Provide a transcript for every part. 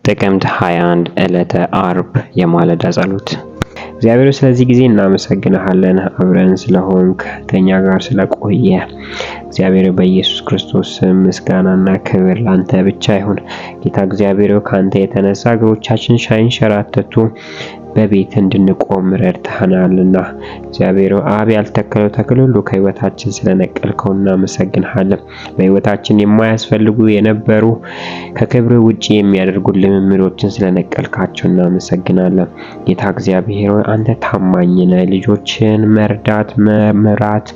ጥቅምት 21 ዕለተ አርብ የማለዳ ጸሎት። እግዚአብሔር ስለዚህ ጊዜ እናመሰግንሃለን። አብረን ስለሆንክ ከኛ ጋር ስለቆየ እግዚአብሔር በኢየሱስ ክርስቶስ ምስጋናና ክብር ላንተ ብቻ ይሁን። ጌታ እግዚአብሔር ካንተ የተነሳ እግሮቻችን ሳይንሸራተቱ በቤት እንድንቆም ረድተናልና እግዚአብሔር አብ ያልተከለው ተክል ሁሉ ከህይወታችን ስለነቀልከው እናመሰግንሃለን። በህይወታችን የማያስፈልጉ የነበሩ ከክብር ውጪ የሚያደርጉ ልምምዶችን ስለነቀልካቸው እናመሰግናለን። ጌታ እግዚአብሔር አንተ ታማኝ ነህ። ልጆችን መርዳት መምራት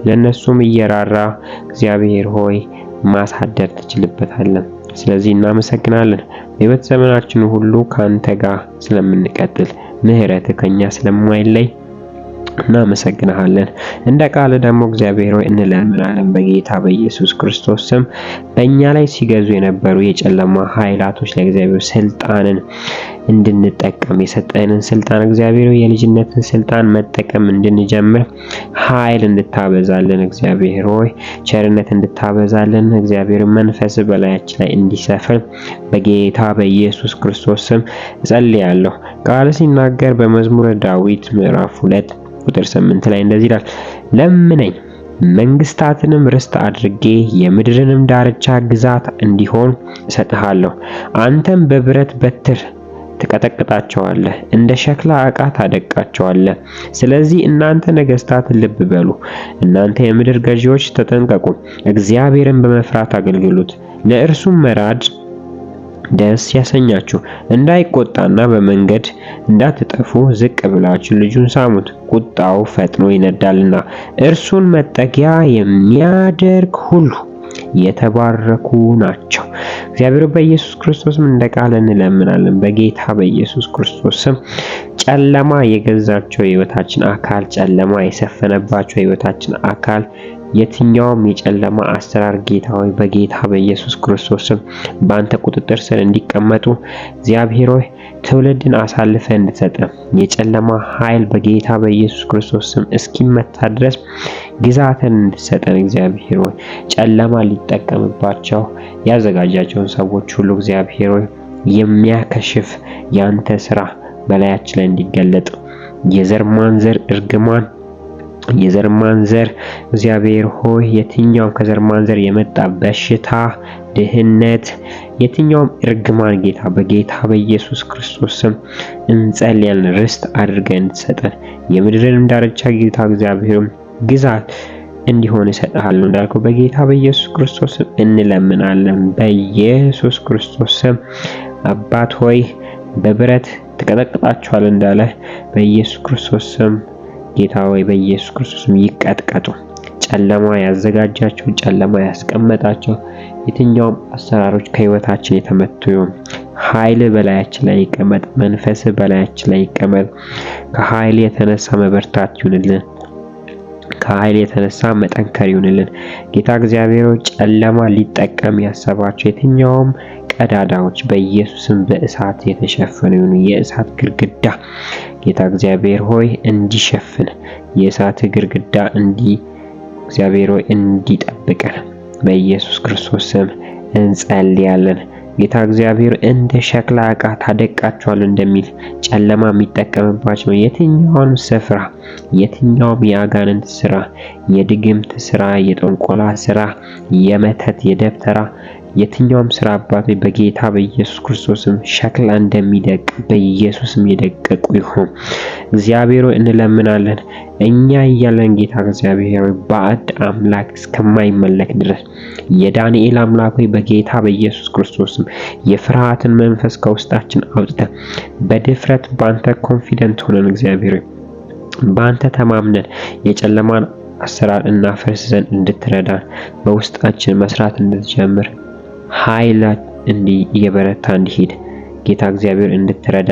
ለነሱም እየራራ እግዚአብሔር ሆይ ማሳደር ትችልበታለህ። ስለዚህ እናመሰግናለን። በህይወት ዘመናችን ሁሉ ካንተ ጋር ስለምንቀጥል ምህረት ከኛ ስለማይለይ እናመሰግናለን። እንደ ቃል ደግሞ እግዚአብሔር ሆይ እንለምናለን በጌታ በኢየሱስ ክርስቶስ ስም በእኛ ላይ ሲገዙ የነበሩ የጨለማ ኃይላቶች ለእግዚአብሔር ስልጣንን እንድንጠቀም የሰጠንን ስልጣን እግዚአብሔር የልጅነትን ስልጣን መጠቀም እንድንጀምር ኃይል እንድታበዛልን እግዚአብሔር ሆይ ቸርነት እንድታበዛልን እግዚአብሔር መንፈስ በላያችን ላይ እንዲሰፍር በጌታ በኢየሱስ ክርስቶስ ስም እጸልያለሁ። ቃል ሲናገር በመዝሙረ ዳዊት ምዕራፍ 2 ቁጥር 8 ላይ እንደዚህ ይላል፣ ለምነኝ መንግስታትንም ርስት አድርጌ የምድርንም ዳርቻ ግዛት እንዲሆን እሰጥሃለሁ። አንተም በብረት በትር ትቀጠቅጣቸዋለህ፣ እንደ ሸክላ ዕቃ ታደቅቃቸዋለህ። ስለዚህ እናንተ ነገስታት ልብ በሉ፣ እናንተ የምድር ገዢዎች ተጠንቀቁ። እግዚአብሔርን በመፍራት አገልግሉት፣ ለእርሱም መራድ ደስ ያሰኛችሁ። እንዳይቆጣና በመንገድ እንዳትጠፉ ዝቅ ብላችሁ ልጁን ሳሙት። ቁጣው ፈጥኖ ይነዳልና እርሱን መጠጊያ የሚያደርግ ሁሉ የተባረኩ ናቸው። እግዚአብሔር በኢየሱስ ክርስቶስ እንደ ቃል እንለምናለን። በጌታ በኢየሱስ ክርስቶስ ስም ጨለማ የገዛቸው የህይወታችን አካል፣ ጨለማ የሰፈነባቸው የህይወታችን አካል የትኛውም የጨለማ አሰራር ጌታ ሆይ በጌታ በኢየሱስ ክርስቶስ ስም በአንተ ቁጥጥር ስር እንዲቀመጡ እግዚአብሔር ሆይ ትውልድን አሳልፈ እንድትሰጥ የጨለማ ኃይል በጌታ በኢየሱስ ክርስቶስ ስም እስኪመታ ድረስ ግዛትን እንድትሰጠን እግዚአብሔር ሆይ ጨለማ ሊጠቀምባቸው ያዘጋጃቸውን ሰዎች ሁሉ እግዚአብሔር ሆይ የሚያከሽፍ ያንተ ስራ በላያችን ላይ እንዲገለጥ የዘር ማንዘር እርግማን የዘር ማንዘር እግዚአብሔር ሆይ የትኛውም ከዘር ማንዘር የመጣ በሽታ፣ ድህነት፣ የትኛውም እርግማን ጌታ በጌታ በኢየሱስ ክርስቶስ ስም እንጸልያለን። ርስት አድርገን እንድትሰጠን የምድርን ዳርቻ ጌታ እግዚአብሔር ግዛት እንዲሆን እሰጥሃለሁ እንዳልከው በጌታ በኢየሱስ ክርስቶስ ስም እንለምናለን። በኢየሱስ ክርስቶስ ስም አባት ሆይ በብረት ትቀጠቅጣቸዋለህ እንዳለ በኢየሱስ ክርስቶስ ስም ጌታ ሆይ በኢየሱስ ክርስቶስም ይቀጥቀጡ። ጨለማ ያዘጋጃቸው፣ ጨለማ ያስቀመጣቸው የትኛውም አሰራሮች ከህይወታችን የተመቱ ይሁን። ኃይል በላያችን ላይ ይቀመጥ፣ መንፈስ በላያችን ላይ ይቀመጥ። ከኃይል የተነሳ መበርታት ይሁንልን፣ ከኃይል የተነሳ መጠንከር ይሁንልን። ጌታ እግዚአብሔር ጨለማ ሊጠቀም ያሰባቸው የትኛውም ቀዳዳዎች በኢየሱስም በእሳት የተሸፈኑ ይሁኑ። የእሳት ግድግዳ ጌታ እግዚአብሔር ሆይ እንዲሸፍን የእሳት ግድግዳ እግዚአብሔር ሆይ እንዲጠብቀን በኢየሱስ ክርስቶስ ስም እንጸልያለን። ጌታ እግዚአብሔር እንደ ሸክላ ዕቃ ታደቅቃቸዋለህ እንደሚል ጨለማ የሚጠቀምባቸው የትኛውም ስፍራ የትኛውም የአጋንንት ስራ፣ የድግምት ስራ፣ የጠንቆላ ስራ፣ የመተት የደብተራ የትኛውም ስራ አባቴ በጌታ በኢየሱስ ክርስቶስም ሸክላ እንደሚደቅ በኢየሱስም የደቀቁ ይሁን። እግዚአብሔር እንለምናለን። እኛ እያለን ጌታ እግዚአብሔር ባዕድ አምላክ እስከማይመለክ ድረስ የዳንኤል አምላክ በጌታ በኢየሱስ ክርስቶስም የፍርሃትን መንፈስ ከውስጣችን አውጥተን በድፍረት ባንተ ኮንፊደንት ሆነን እግዚአብሔር ባንተ ተማምነን የጨለማን አሰራር እናፈርስ ዘንድ እንድትረዳን በውስጣችን መስራት እንድትጀምር ኃይል እየበረታ እንዲሄድ ጌታ እግዚአብሔር እንድትረዳ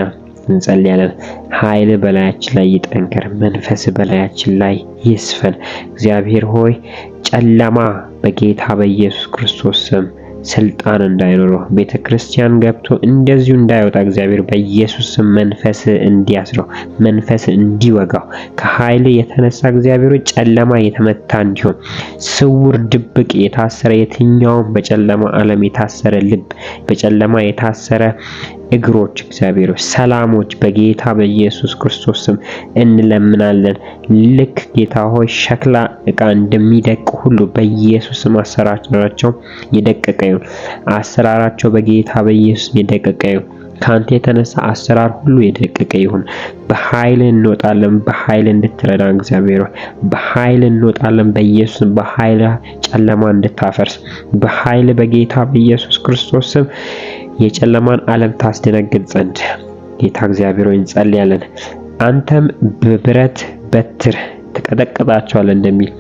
እንጸልያለን። ኃይል በላያችን ላይ ይጠንከር፣ መንፈስ በላያችን ላይ ይስፈን። እግዚአብሔር ሆይ ጨለማ በጌታ በኢየሱስ ክርስቶስ ስም ስልጣን እንዳይኖረው ቤተክርስቲያን ገብቶ እንደዚሁ እንዳይወጣ እግዚአብሔር በኢየሱስ ስም መንፈስ እንዲያስረው፣ መንፈስ እንዲወጋው፣ ከኃይል የተነሳ እግዚአብሔር ጨለማ የተመታ እንዲሆን፣ ስውር ድብቅ የታሰረ የትኛውም በጨለማ ዓለም የታሰረ ልብ፣ በጨለማ የታሰረ እግሮች እግዚአብሔር ሰላሞች በጌታ በኢየሱስ ክርስቶስ ስም እንለምናለን። ልክ ጌታ ሆይ ሸክላ ዕቃ እንደሚደቅ ሁሉ በኢየሱስ ስም አሰራራቸው የደቀቀ ይሁን። አሰራራቸው በጌታ በኢየሱስ የደቀቀ ይሁን። ካንተ የተነሳ አሰራር ሁሉ የደቀቀ ይሁን። በኃይል እንወጣለን። በኃይል እንድትረዳ እግዚአብሔር በኃይል እንወጣለን። በኢየሱስ በኃይል ጨለማ እንድታፈርስ በኃይል በጌታ በኢየሱስ ክርስቶስ ስም የጨለማን ዓለም ታስደነግጥ ዘንድ ጌታ እግዚአብሔር ሆይ እንጸልያለን። አንተም በብረት በትር ትቀጠቅጣቸዋለህ እንደሚል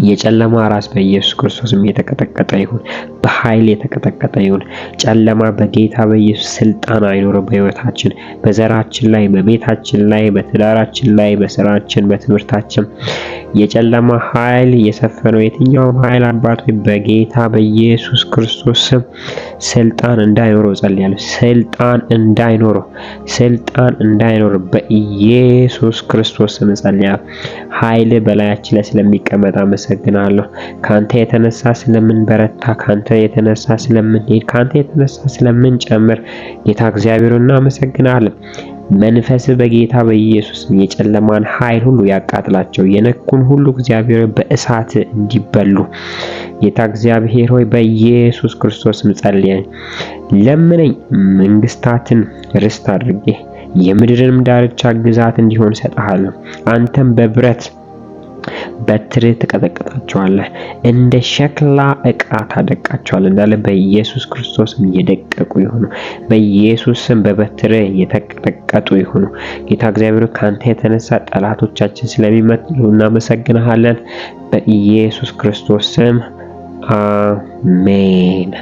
የጨለማ ራስ በኢየሱስ ክርስቶስም የተቀጠቀጠ ይሁን። በኃይል የተቀጠቀጠ ይሁን። ጨለማ በጌታ በኢየሱስ ስልጣን አይኖረው በህይወታችን፣ በዘራችን ላይ፣ በቤታችን ላይ፣ በትዳራችን ላይ፣ በስራችን፣ በትምህርታችን የጨለማ ኃይል የሰፈነው የትኛውም ኃይል አባት ሆይ በጌታ በኢየሱስ ክርስቶስ ስም ስልጣን እንዳይኖረው ጸልያለሁ። ስልጣን እንዳይኖረው በኢየሱስ ክርስቶስ ስም ጸልያለሁ። ኃይል በላያችን ላይ ስለሚቀመጥ አመሰግናለሁ። ካንተ የተነሳ ስለምንበረታ፣ ካንተ የተነሳ ስለምንሄድ፣ ካንተ የተነሳ ስለምንጨምር ጌታ እግዚአብሔር እናመሰግናለን። መንፈስ በጌታ በኢየሱስ የጨለማን ኃይል ሁሉ ያቃጥላቸው። የነኩን ሁሉ እግዚአብሔር በእሳት እንዲበሉ ጌታ እግዚአብሔር ሆይ በኢየሱስ ክርስቶስ ጸልየን ለምነኝ። መንግስታትን ርስት አድርጌ የምድርንም ዳርቻ ግዛት እንዲሆን ሰጣለሁ። አንተም በብረት በትር ትቀጠቅጣቸዋለህ፣ እንደ ሸክላ ዕቃ ታደቃቸዋለህ እንዳለ በኢየሱስ ክርስቶስም የደቀቁ ይሁኑ። በኢየሱስ ስም በበትር የተቀጠቀጡ ይሁኑ። ጌታ እግዚአብሔር ካንተ የተነሳ ጠላቶቻችን ስለሚመጡ እናመሰግንሃለን። በኢየሱስ ክርስቶስ ስም አሜን።